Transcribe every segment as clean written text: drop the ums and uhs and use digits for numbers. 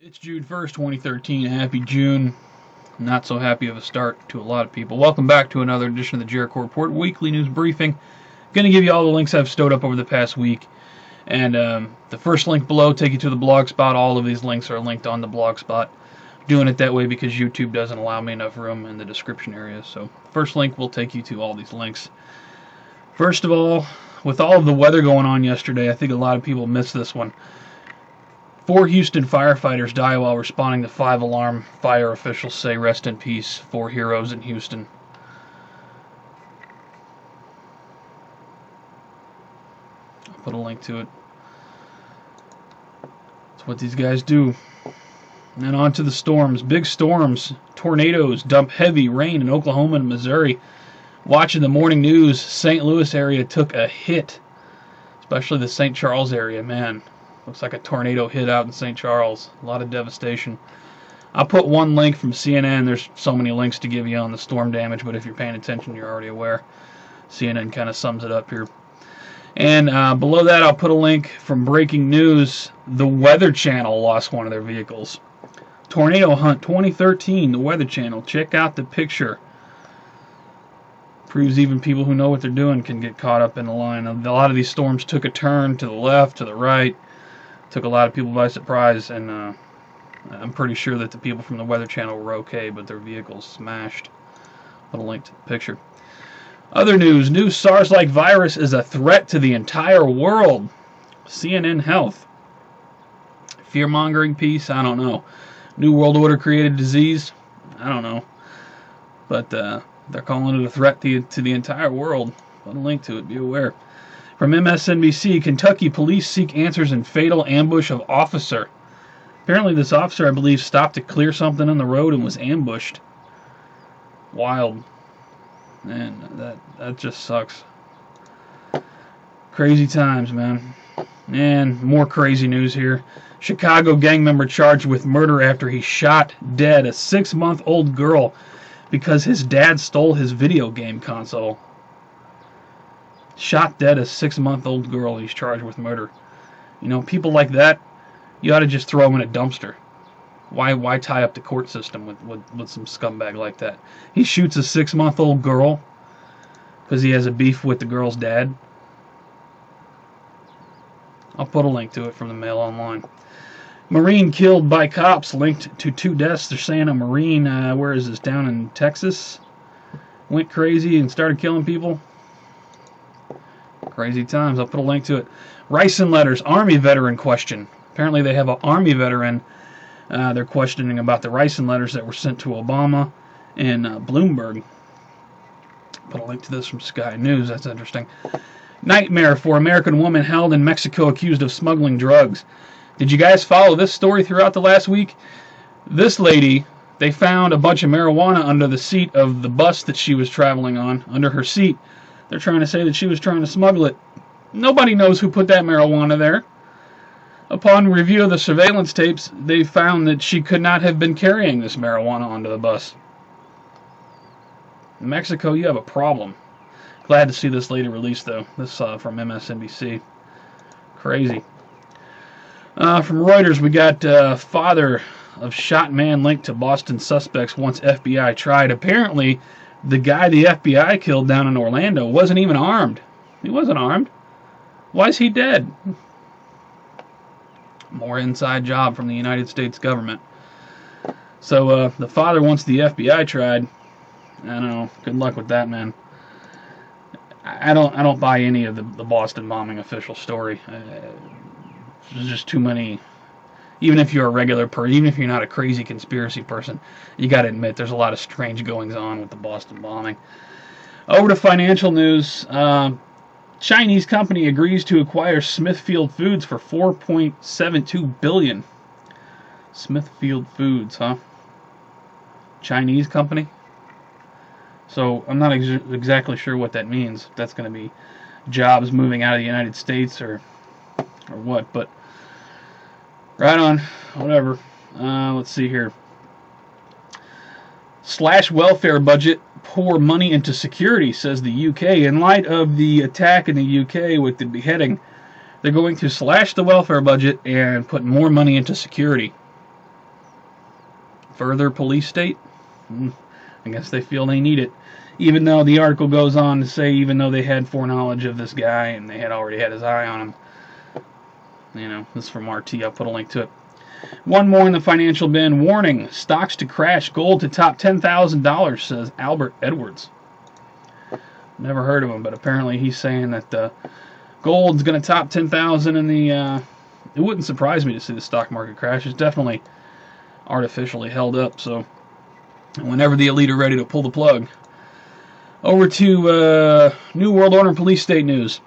It's June 1st, 2013. Happy June. Not so happy of a start to a lot of people. Welcome back to another edition of the Jericho Report weekly news briefing. Going to give you all the links I've stowed up over the past week. And the first link below take you to the Blogspot. All of these links are linked on the Blogspot. Doing it that way because YouTube doesn't allow me enough room in the description area. So first link will take you to all these links. First of all, with all of the weather going on yesterday, I think a lot of people missed this one. 4 Houston firefighters die while responding to 5-alarm fire. Officials say rest in peace, 4 heroes in Houston. I'll put a link to it. That's what these guys do. And on to the storms. Big storms, tornadoes dump heavy rain in Oklahoma and Missouri. Watching the morning news, St. Louis area took a hit, especially the St. Charles area, man. Looks like a tornado hit out in St. Charles. A lot of devastation. I'll put one link from CNN. There's so many links to give you on the storm damage, but if you're paying attention, you're already aware. CNN kind of sums it up here. And below that, I'll put a link from breaking news. The Weather Channel lost one of their vehicles. Tornado Hunt 2013, the Weather Channel. Check out the picture. Proves even people who know what they're doing can get caught up in the line. A lot of these storms took a turn to the left, to the right. Took a lot of people by surprise, and I'm pretty sure that the people from the Weather Channel were okay, but their vehicles smashed. Put a link to the picture. Other news. New SARS-like virus is a threat to the entire world. CNN Health. Fear-mongering piece? I don't know. New World Order created disease? I don't know. But they're calling it a threat to the entire world. Put a link to it. Be aware. From MSNBC, Kentucky police seek answers in fatal ambush of officer. Apparently this officer, I believe, stopped to clear something on the road and was ambushed. Wild. Man, that just sucks. Crazy times, man. And more crazy news here. Chicago gang member charged with murder after he shot dead a 6-month-old girl because his dad stole his video game console. Shot dead a 6-month-old girl. He's charged with murder. You know, people like that, you ought to just throw them in a dumpster. Why tie up the court system with some scumbag like that? He shoots a 6-month-old girl because he has a beef with the girl's dad. I'll put a link to it from the Mail Online. Marine killed by cops linked to 2 deaths. They're saying a Marine, where is this, down in Texas, went crazy and started killing people. Crazy times. I'll put a link to it. Ricin letters, Army veteran question. Apparently they have an Army veteran. They're questioning about the Ricin letters that were sent to Obama and Bloomberg. Put a link to this from Sky News. That's interesting. Nightmare for American woman held in Mexico accused of smuggling drugs. Did you guys follow this story throughout the last week? This lady, they found a bunch of marijuana under the seat of the bus that she was traveling on, under her seat. They're trying to say that she was trying to smuggle it. Nobody knows who put that marijuana there. Upon review of the surveillance tapes, they found that she could not have been carrying this marijuana onto the bus. In Mexico, you have a problem. Glad to see this lady released, though. This from MSNBC. Crazy. From Reuters, we got father of shot man linked to Boston suspects once FBI tried. Apparently, the guy the FBI killed down in Orlando wasn't even armed. He wasn't armed. Why is he dead? More inside job from the United States government. So the father, once the FBI tried, I don't know. Good luck with that, man. I don't buy any of the Boston bombing official story. There's just too many. Even if you're a regular person, even if you're not a crazy conspiracy person, you got to admit there's a lot of strange goings on with the Boston bombing. Over to financial news. Chinese company agrees to acquire Smithfield Foods for $4.72 billion. Smithfield Foods, huh? Chinese company? So I'm not exactly sure what that means. If that's going to be jobs moving out of the United States or what, but right on, whatever. Let's see here. Slash welfare budget, pour money into security, says the UK. In light of the attack in the UK with the beheading, they're going to slash the welfare budget and put more money into security. further police state? I guess they feel they need it. Even though the article goes on to say, even though they had foreknowledge of this guy and they had already had his eye on him. You know, this is from RT. I'll put a link to it. One more in the financial bin. Warning, stocks to crash, gold to top $10,000, says Albert Edwards. Never heard of him, but apparently he's saying that gold's going to top 10,000 in the... it wouldn't surprise me to see the stock market crash. It's definitely artificially held up, so whenever the elite are ready to pull the plug. Over to New World Order and Police State News.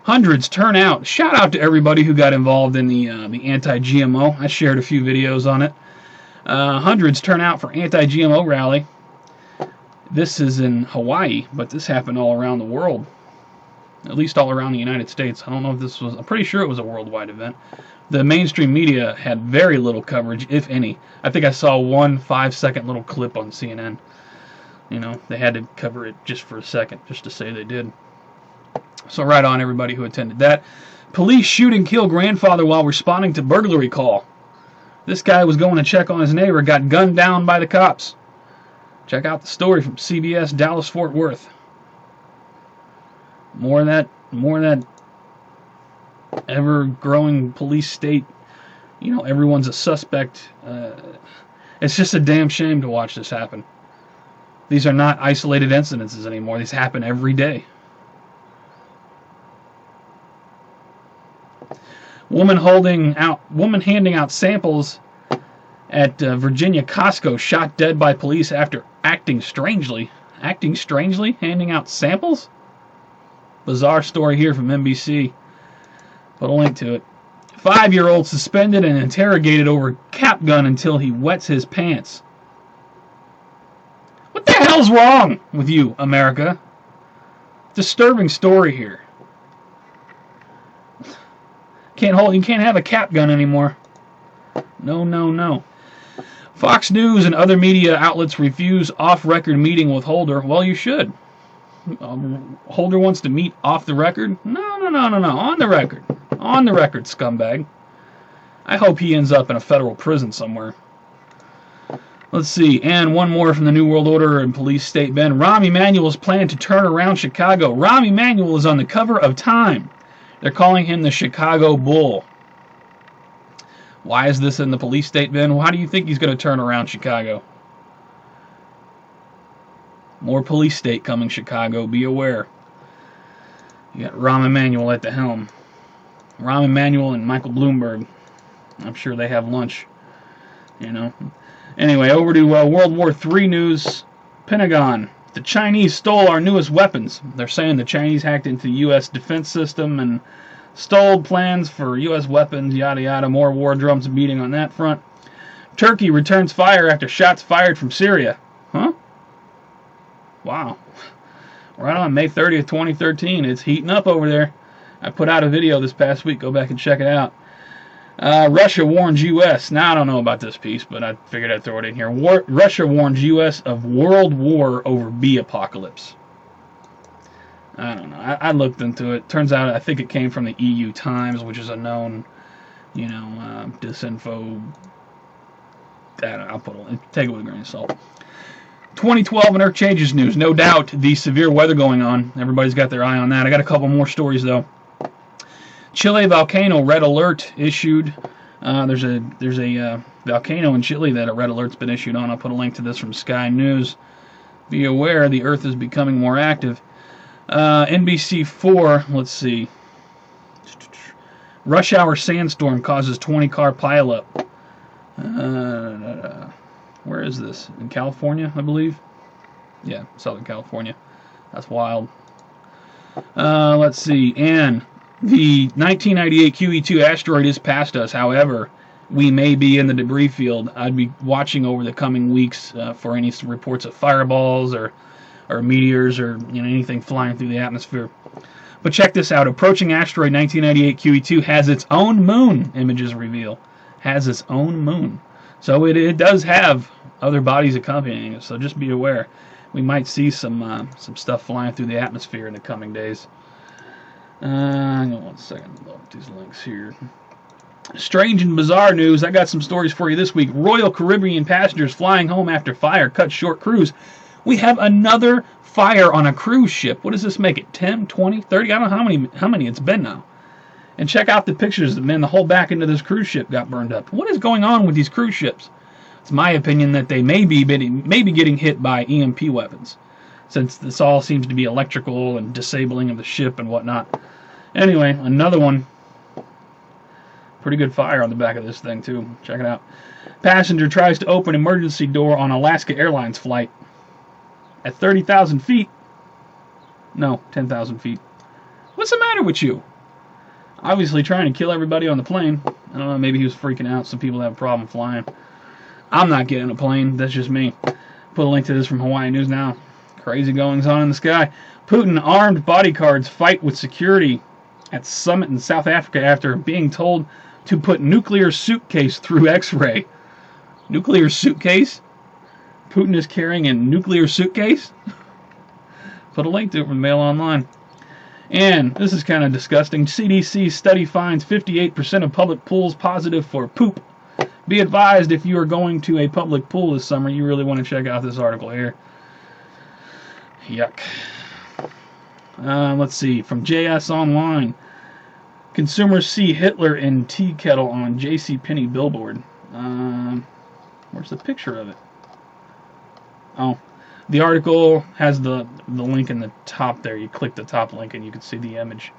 Hundreds turn out. Shout out to everybody who got involved in the anti-GMO. I shared a few videos on it. Hundreds turn out for anti-GMO rally. This is in Hawaii, but this happened all around the world. At least all around the United States. I don't know if this was... I'm pretty sure it was a worldwide event. The mainstream media had very little coverage, if any. I think I saw one 5-second little clip on CNN. You know, they had to cover it just for a second, just to say they did. So right on, everybody who attended that. Police shoot and kill grandfather while responding to burglary call. This guy was going to check on his neighbor, got gunned down by the cops. Check out the story from CBS Dallas-Fort Worth. More of that ever-growing police state. You know, everyone's a suspect. It's just a damn shame to watch this happen. These are not isolated incidences anymore. These happen every day. Woman handing out samples at Virginia Costco shot dead by police after acting strangely. Acting strangely? Handing out samples? Bizarre story here from NBC. Put a link to it. 5-year-old suspended and interrogated over cap gun until he wets his pants. What the hell's wrong with you, America? Disturbing story here. You can't have a cap gun anymore. No, no, no. Fox News and other media outlets refuse off-record meeting with Holder. Well, you should. Holder wants to meet off the record? No, no, no, no, no. On the record. On the record, scumbag. I hope he ends up in a federal prison somewhere. Let's see. And one more from the New World Order and Police State Ben. Rahm Emanuel's plan to turn around Chicago. Rahm Emanuel is on the cover of Time. They're calling him the Chicago Bull. Why is this in the police state, Ben? How do you think he's going to turn around Chicago? More police state coming, Chicago. Be aware. You got Rahm Emanuel at the helm. Rahm Emanuel and Michael Bloomberg. I'm sure they have lunch. You know. Anyway, over to World War III news. Pentagon. The Chinese stole our newest weapons. They're saying the Chinese hacked into the U.S. defense system and stole plans for U.S. weapons, yada yada. More war drums beating on that front. Turkey returns fire after shots fired from Syria. Huh? Wow. Right on May 30th, 2013. It's heating up over there. I put out a video this past week. Go back and check it out. Russia warns U.S. Now, I don't know about this piece, but I figured I'd throw it in here. Russia warns U.S. of world war over bee apocalypse. I don't know. I looked into it. Turns out I think it came from the EU Times, which is a known, you know, disinfo. I don't know, I'll put it. Take it with a grain of salt. 2012 and Earth Changes news. No doubt the severe weather going on. Everybody's got their eye on that. I got a couple more stories, though. Chile volcano red alert issued. There's a volcano in Chile that a red alert's been issued on. I'll put a link to this from Sky News. Be aware, the Earth is becoming more active. NBC4, let's see. Rush hour sandstorm causes 20-car pileup. Where is this? In California, I believe. Yeah, Southern California. That's wild. Let's see. And the 1998 QE2 asteroid is past us. However, we may be in the debris field. I'd be watching over the coming weeks for any reports of fireballs or meteors or anything flying through the atmosphere. But check this out. Approaching asteroid 1998 QE2 has its own moon, images reveal. Has its own moon. So it does have other bodies accompanying it. So just be aware. We might see some stuff flying through the atmosphere in the coming days. Hang on one second. Load up these links here. Strange and bizarre news. I got some stories for you this week. Royal Caribbean passengers flying home after fire cuts short cruise. We have another fire on a cruise ship. What does this make it? 10, 20, 30? I don't know how many it's been now. And check out the pictures. Man, the whole back end of this cruise ship got burned up. What is going on with these cruise ships? It's my opinion that they may be getting hit by EMP weapons, since this all seems to be electrical and disabling of the ship and whatnot. Anyway, another one. Pretty good fire on the back of this thing, too. Check it out. Passenger tries to open emergency door on Alaska Airlines flight at 30,000 feet. No, 10,000 feet. What's the matter with you? Obviously trying to kill everybody on the plane. I don't know, maybe he was freaking out. Some people have a problem flying. I'm not getting a plane. That's just me. Put a link to this from Hawaii News Now. Crazy goings on in the sky. Putin armed bodyguards fight with security at summit in South Africa after being told to put nuclear suitcase through X-ray. Nuclear suitcase? Putin is carrying a nuclear suitcase? Put a link to it from Mail Online. And this is kind of disgusting. CDC study finds 58% of public pools positive for poop. Be advised, if you are going to a public pool this summer, you really want to check out this article here. Yuck. Let's see. From JS Online. Consumers see Hitler in tea kettle on JCPenney billboard. Where's the picture of it? Oh, the article has the link in the top there. You click the top link and you can see the image.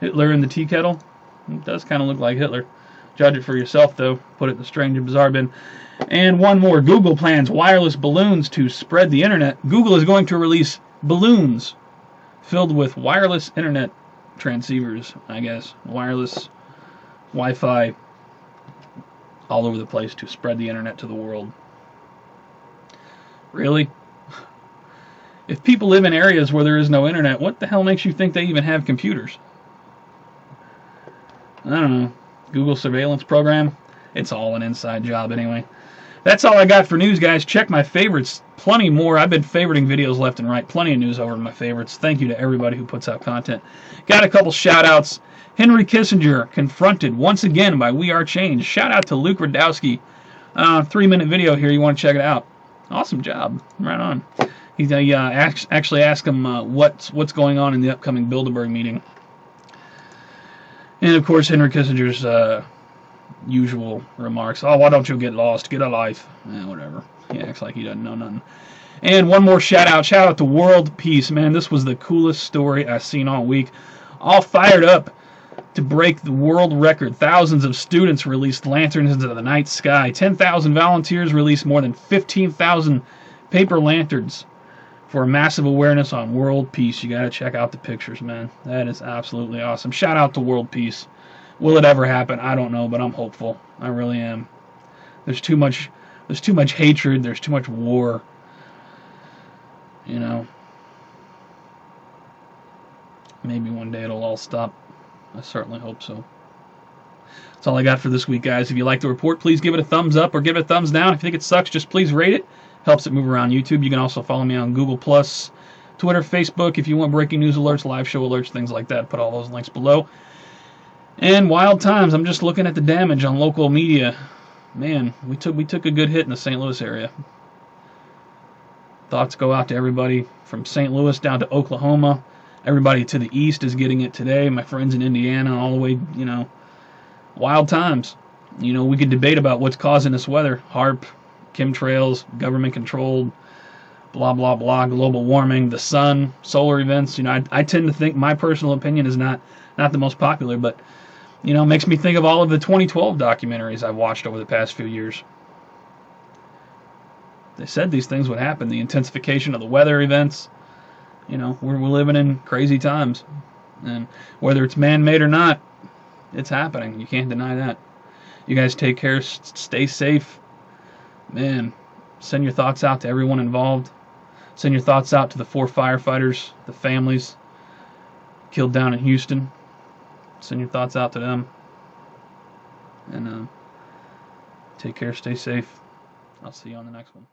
Hitler in the tea kettle. It does kind of look like Hitler. Judge it for yourself, though. Put it in the strange and bizarre bin. And one more. Google plans wireless balloons to spread the internet. Google is going to release balloons filled with wireless internet transceivers, I guess. Wireless Wi-Fi all over the place to spread the internet to the world. Really? If people live in areas where there is no internet, what the hell makes you think they even have computers? I don't know. Google surveillance program? It's all an inside job anyway. That's all I got for news, guys. Check my favorites. Plenty more. I've been favoriting videos left and right. Plenty of news over in my favorites. Thank you to everybody who puts out content. Got a couple shout-outs. Henry Kissinger confronted once again by WeAreChange. Shout out to Luke Radowski. 3-minute video here. You want to check it out. Awesome job. Right on. He actually asked him what's going on in the upcoming Bilderberg meeting. And, of course, Henry Kissinger's usual remarks. Oh, why don't you get lost? Get a life. Whatever. He acts like he doesn't know nothing. And one more shout-out. Shout-out to World Peace. Man, this was the coolest story I've seen all week. All fired up to break the world record. Thousands of students released lanterns into the night sky. 10,000 volunteers released more than 15,000 paper lanterns for a massive awareness on world peace. You got to check out the pictures, man. That is absolutely awesome. Shout out to world peace. Will it ever happen? I don't know, but I'm hopeful. I really am. There's too much hatred. There's too much war. You know. Maybe one day it'll all stop. I certainly hope so. That's all I got for this week, guys. If you like the report, please give it a thumbs up or give it a thumbs down. If you think it sucks, just please rate it. Helps it move around YouTube. You can also follow me on Google+, Twitter, Facebook, if you want breaking news alerts, live show alerts, things like that. Put all those links below. And wild times. I'm just looking at the damage on local media. Man, we took a good hit in the St. Louis area. Thoughts go out to everybody from St. Louis down to Oklahoma. Everybody to the east is getting it today. My friends in Indiana, all the way, wild times. We could debate about what's causing this weather. HAARP, chemtrails, government-controlled, blah, blah, blah, global warming, the sun, solar events. I tend to think my personal opinion is not the most popular, but, makes me think of all of the 2012 documentaries I've watched over the past few years. They said these things would happen, the intensification of the weather events. We're living in crazy times. And whether it's man-made or not, it's happening. You can't deny that. You guys take care, stay safe. Man, send your thoughts out to everyone involved. Send your thoughts out to the 4 firefighters, the families killed down in Houston. Send your thoughts out to them. And take care, stay safe. I'll see you on the next one.